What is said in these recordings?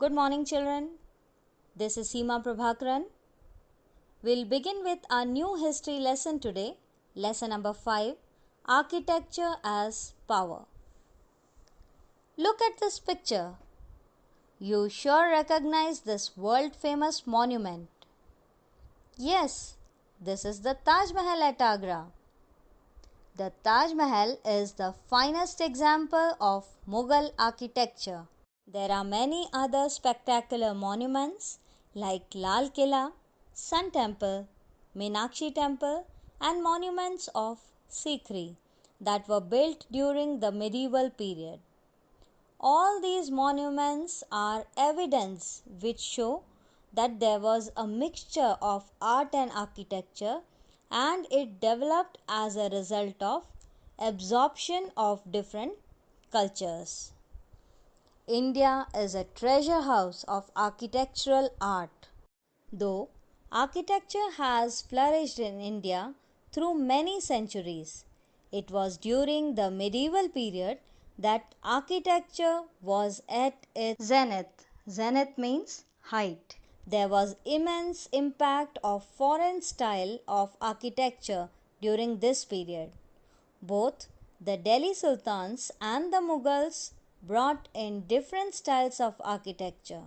Good morning, children. This is Seema Prabhakaran. We'll begin with our new history lesson today, lesson number 5, Architecture as Power. Look at this picture. You sure recognize this world-famous monument. Yes, this is the Taj Mahal at Agra. The Taj Mahal is the finest example of Mughal architecture. There are many other spectacular monuments like Lal Killa, Sun Temple, Meenakshi Temple, and monuments of Sikri that were built during the medieval period. All these monuments are evidence which show that there was a mixture of art and architecture, and it developed as a result of absorption of different cultures. India is a treasure house of architectural art. Though architecture has flourished in India through many centuries, it was during the medieval period that architecture was at its zenith. Zenith means height. There was immense impact of foreign style of architecture during this period. Both the Delhi Sultans and the Mughals brought in different styles of architecture.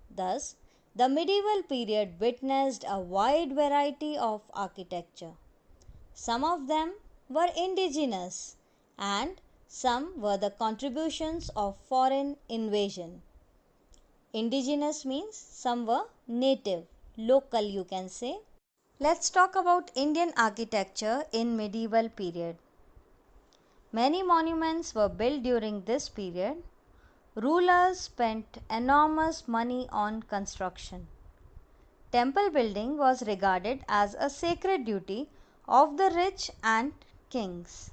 Thus, the medieval period witnessed a wide variety of architecture. Some of them were indigenous and some were the contributions of foreign invasion. Indigenous means some were native, local you can say. Let's talk about Indian architecture in medieval period. Many monuments were built during this period. Rulers spent enormous money on construction. Temple building was regarded as a sacred duty of the rich and kings.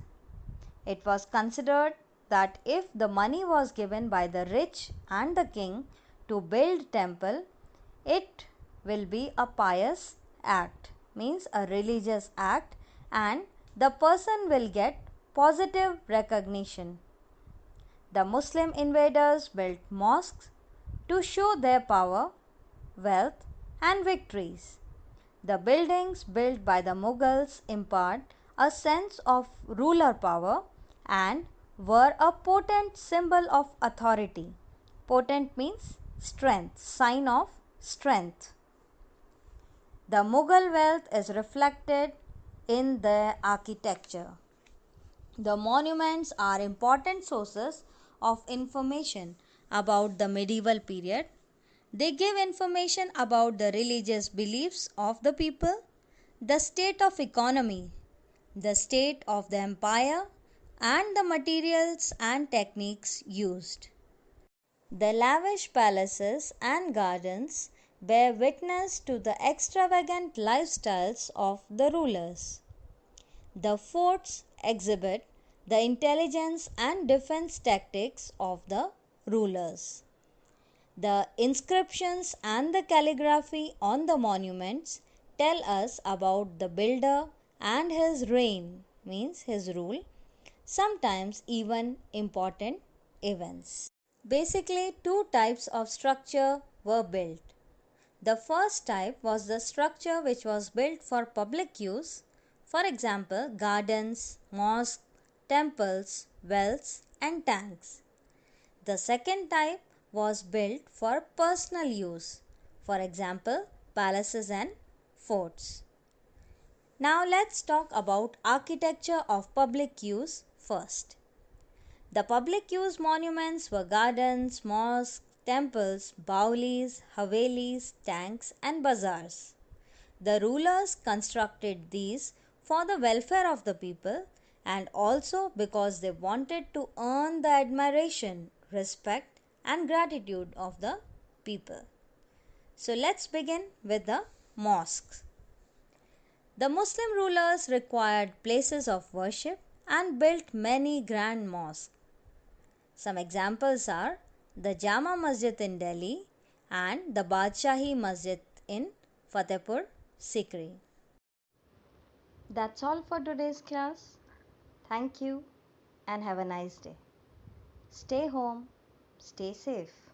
It was considered that if the money was given by the rich and the king to build temple, it will be a pious act, means a religious act, and the person will get positive recognition. The Muslim invaders built mosques to show their power, wealth, and victories. The buildings built by the Mughals impart a sense of ruler power and were a potent symbol of authority. Potent means strength, sign of strength. The Mughal wealth is reflected in their architecture. The monuments are important sources of information about the medieval period. They give information about the religious beliefs of the people, the state of economy, the state of the empire, and the materials and techniques used. The lavish palaces and gardens bear witness to the extravagant lifestyles of the rulers. The forts exhibit the intelligence and defense tactics of the rulers. The inscriptions and the calligraphy on the monuments tell us about the builder and his reign, means his rule, sometimes even important events. Basically, two types of structure were built. The first type was the structure which was built for public use, for example, gardens, mosques, temples, wells, and tanks. The second type was built for personal use, for example, palaces and forts. Now let's talk about architecture of public use first. The public use monuments were gardens, mosques, temples, baulis, havelis, tanks, and bazaars. The rulers constructed these for the welfare of the people and also because they wanted to earn the admiration, respect, and gratitude of the people. So let's begin with the mosques. The Muslim rulers required places of worship and built many grand mosques. Some examples are the Jama Masjid in Delhi and the Badshahi Masjid in Fatehpur Sikri. That's all for today's class. Thank you and have a nice day. Stay home, stay safe.